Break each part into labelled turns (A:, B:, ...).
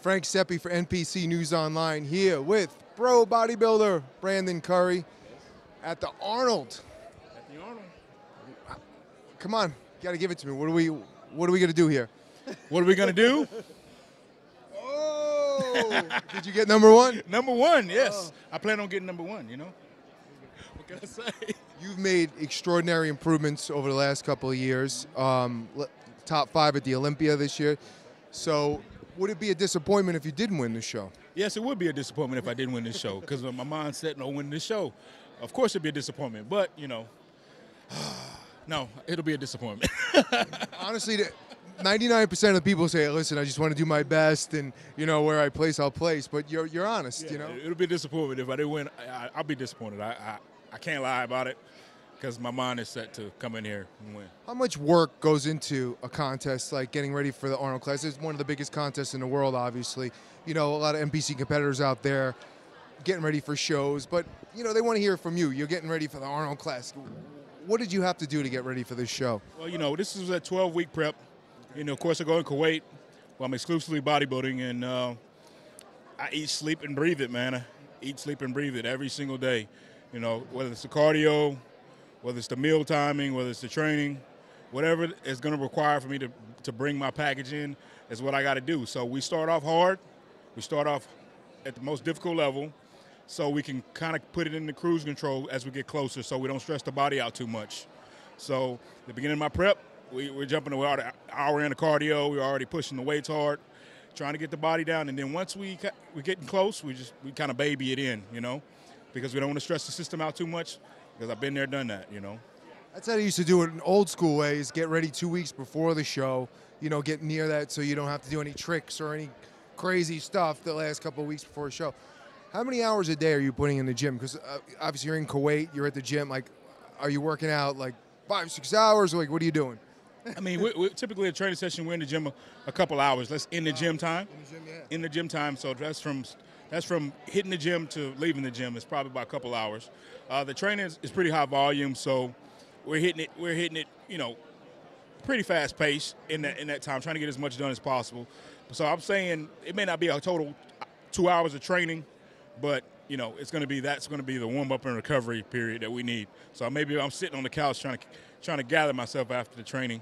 A: Frank Sepe for NPC News Online here with pro bodybuilder Brandon Curry at the Arnold.
B: At the Arnold.
A: Come on, you gotta give it to me. What are we gonna do here?
B: What are we gonna do?
A: Oh! Did you get number one?
B: Number one, yes. I plan on getting number one. You know. What can I say?
A: You've made extraordinary improvements over the last couple of years. Top 5 at the Olympia this year. So, would it be a disappointment if you didn't win the show?
B: Yes, it would be a disappointment if I didn't win this show, because my mindset on winning this show. Of course, it'd be a disappointment, but you know, no, it'll be a disappointment.
A: Honestly, 99% of the people say, "Listen, I just want to do my best, and you know where I place, I'll place." But you're honest,
B: Yeah,
A: you know.
B: It'll be a disappointment if I didn't win. I'll be disappointed. I can't lie about it, because my mind is set to come in here and win.
A: How much work goes into a contest like getting ready for the Arnold class? It's one of the biggest contests in the world, obviously. You know, a lot of NPC competitors out there getting ready for shows, but you know they want to hear from you. You're getting ready for the Arnold class. What did you have to do to get ready for this show?
B: Well, you know, this is a 12-week prep. You know, of course, I go in Kuwait. Well, I'm exclusively bodybuilding, and I eat, sleep, and breathe it, man. I eat, sleep, and breathe it every single day. You know, whether it's the cardio, whether it's the meal timing, whether it's the training, whatever it's going to require for me to bring my package in is what I got to do. So we start off hard. We start off at the most difficult level so we can kind of put it into cruise control as we get closer so we don't stress the body out too much. So the beginning of my prep, we're jumping about an hour in the cardio. We're already pushing the weights hard, trying to get the body down. And then once we're getting close, we kind of baby it in, you know, because we don't want to stress the system out too much, because I've been there, done that, you know.
A: That's how they used to do it in old school ways. Get ready 2 weeks before the show, you know, get near that so you don't have to do any tricks or any crazy stuff the last couple of weeks before a show. How many hours a day are you putting in the gym? Because obviously you're in Kuwait, you're at the gym. Like, are you working out like 5-6 hours? Or like, what are you doing?
B: I mean, we're typically a training session, we're in the gym a couple hours. That's in the gym time.
A: In the gym, yeah.
B: In the gym time, so that's from hitting the gym to leaving the gym. It's probably about a couple hours. The training is pretty high volume, so we're hitting it, you know, pretty fast pace in that time, trying to get as much done as possible. So I'm saying it may not be a total 2 hours of training, but you know, that's going to be the warm up and recovery period that we need. So maybe I'm sitting on the couch trying to gather myself after the training,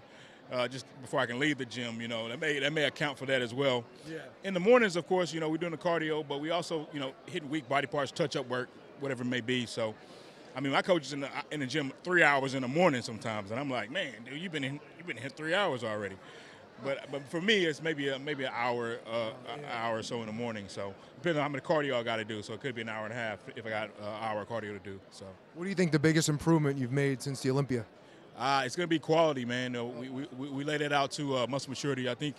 B: just before I can leave the gym. You know, that may account for that as well.
A: Yeah.
B: In the mornings, of course, you know, we're doing the cardio, but we also, you know, hitting weak body parts, touch-up work, whatever it may be. So, I mean, my coach is in the gym 3 hours in the morning sometimes, and I'm like, man, dude, you've been here 3 hours already. But for me, it's maybe an hour, hour or so in the morning. So depending on how much cardio I got to do, so it could be an hour and a half if I got an hour of cardio to do. So.
A: What do you think the biggest improvement you've made since the Olympia?
B: It's going to be quality, man. We laid it out to muscle maturity. I think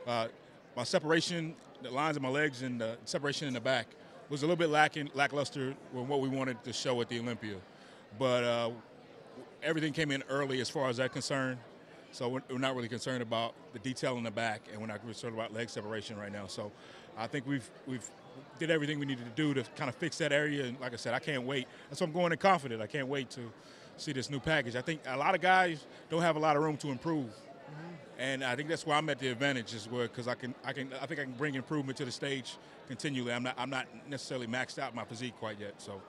B: my separation, the lines of my legs and the separation in the back was a little bit lackluster with what we wanted to show at the Olympia. But everything came in early as far as that's concerned. So we're not really concerned about the detail in the back, and we're not concerned about leg separation right now. So I think we've did everything we needed to do to kind of fix that area. And like I said, I can't wait. That's why I'm going in confident. I can't wait to see this new package. I think a lot of guys don't have a lot of room to improve, and I think that's why I'm at the advantage as well, because I think I can bring improvement to the stage continually. I'm not necessarily maxed out my physique quite yet. So.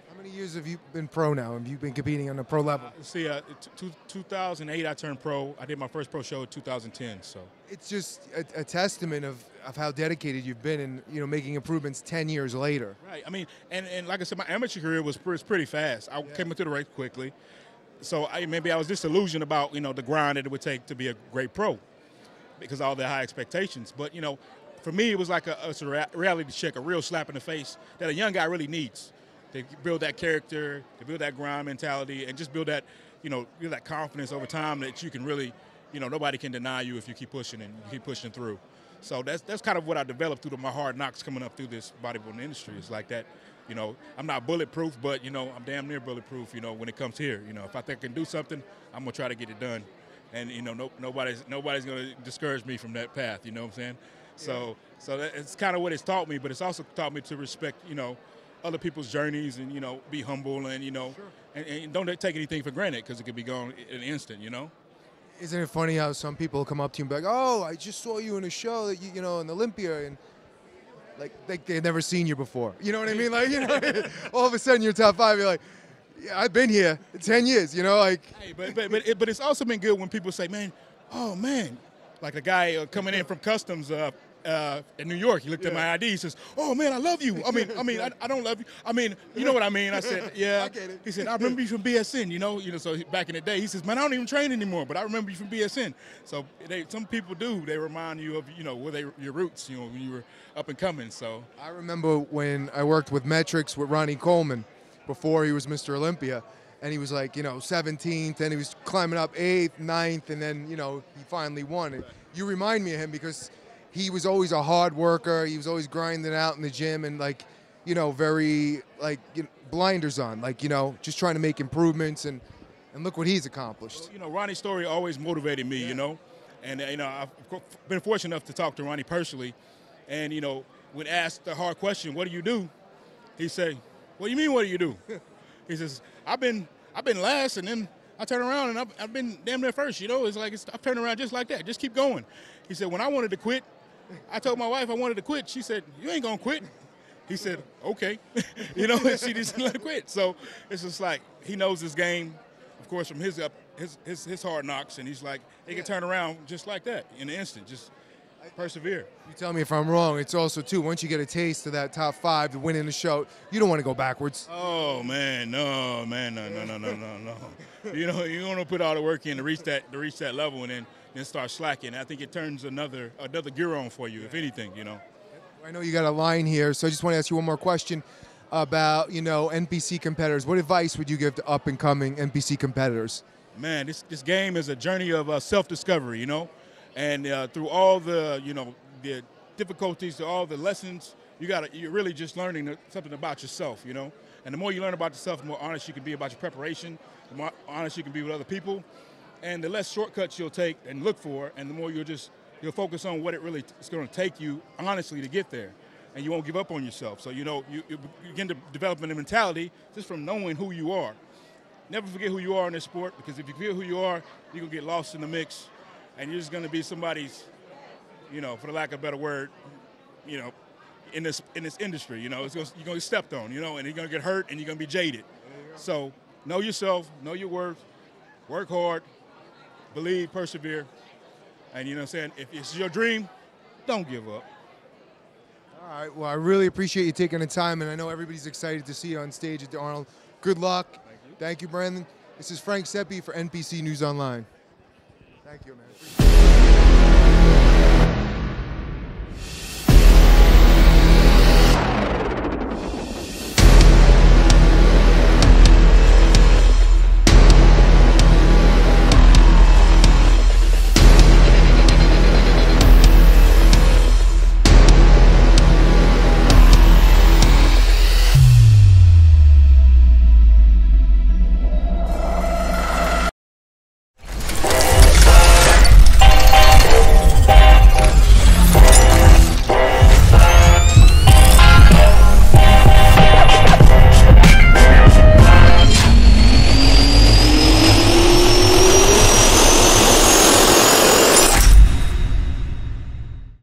A: How many years have you been pro now? Have you been competing on the pro level?
B: 2008 I turned pro. I did my first pro show in 2010. So
A: it's just a testament of how dedicated you've been in, you know, making improvements 10 years later.
B: Right. I mean, and like I said, my amateur career was pretty fast. I came into the race quickly. So maybe I was disillusioned about, you know, the grind that it would take to be a great pro because of all the high expectations. But, you know, for me it was like a reality check, a real slap in the face that a young guy really needs. To build that character, to build that grind mentality, and just build that, you know, build that confidence over time that you can really, you know, nobody can deny you if you keep pushing and you keep pushing through. So that's kind of what I developed through my hard knocks coming up through this bodybuilding industry. It's like that, you know, I'm not bulletproof, but, you know, I'm damn near bulletproof, you know, when it comes here. You know, if I think I can do something, I'm going to try to get it done. And, you know, nobody's going to discourage me from that path, you know what I'm saying? So it's kind of what it's taught me, but it's also taught me to respect, you know, other people's journeys and, you know, be humble and, you know, and don't take anything for granted because it could be gone in an instant, you know?
A: Isn't it funny how some people come up to you and be like, "Oh, I just saw you in a show that you know in Olympia," and like they've never seen you before. You know what I mean? Like, you know, all of a sudden you're top 5. You're like, "Yeah, I've been here 10 years." You know, like.
B: Hey, but it's also been good when people say, "Man, oh man," like a guy coming in from customs in New York. He looked at my ID. He says, "Oh man, I love you." I don't love you. I mean, you know what I mean? I said, "Yeah."
A: I get it.
B: He said, "I remember you from BSN." You know. So back in the day, he says, "Man, I don't even train anymore, but I remember you from BSN." So some people do. They remind you of where your roots. You know, when you were up and coming. So
A: I remember when I worked with Metrics with Ronnie Coleman before he was Mr. Olympia, and he was like, 17th, and he was climbing up 8th, 9th, and then, he finally won. And you remind me of him because he was always a hard worker. He was always grinding out in the gym and very blinders on, just trying to make improvements, and look what he's accomplished.
B: Ronnie's story always motivated me, and I've been fortunate enough to talk to Ronnie personally, and when asked the hard question, "What do you do?" he say, "What do you mean, what do you do?" He says, I've been last, and then I turn around and I've been damn near first. It's like I've turned around just like that. Just keep going. He said, when I wanted to quit, I told my wife I wanted to quit. She said, "You ain't gonna quit." He said, "Okay," and she didn't let her quit. So it's just like he knows his game, of course, from his hard knocks, and he's like, he can turn around just like that in an instant. Just persevere.
A: You tell me if I'm wrong. It's also, too, once you get a taste of that top 5 to win in the show, you don't want to go backwards.
B: Oh, man, no. You want to put all the work in to reach that level and then start slacking. I think it turns another gear on for you, if anything,
A: I know you got a line here, so I just want to ask you one more question about, NPC competitors. What advice would you give to up-and-coming NPC competitors?
B: Man, this game is a journey of self-discovery, and through all the the difficulties, all the lessons, you're really just learning something about yourself, And the more you learn about yourself, the more honest you can be about your preparation, the more honest you can be with other people, and the less shortcuts you'll take and look for, and the more you'll focus on what it really is going to take you honestly to get there, and you won't give up on yourself. So you begin to develop a mentality just from knowing who you are. Never forget who you are in this sport, because if you forget who you are, you're going to get lost in the mix. And you're just going to be somebody's, for the lack of a better word, in this industry, you're going to get stepped on, and you're going to get hurt, and you're going to be jaded. So know yourself, know your worth, work hard, believe, persevere, and if it's your dream, don't give up.
A: All right. Well, I really appreciate you taking the time, and I know everybody's excited to see you on stage at the Arnold. Good luck. Thank you, Brandon. This is Frank Sepe for NPC News Online. Thank you, man.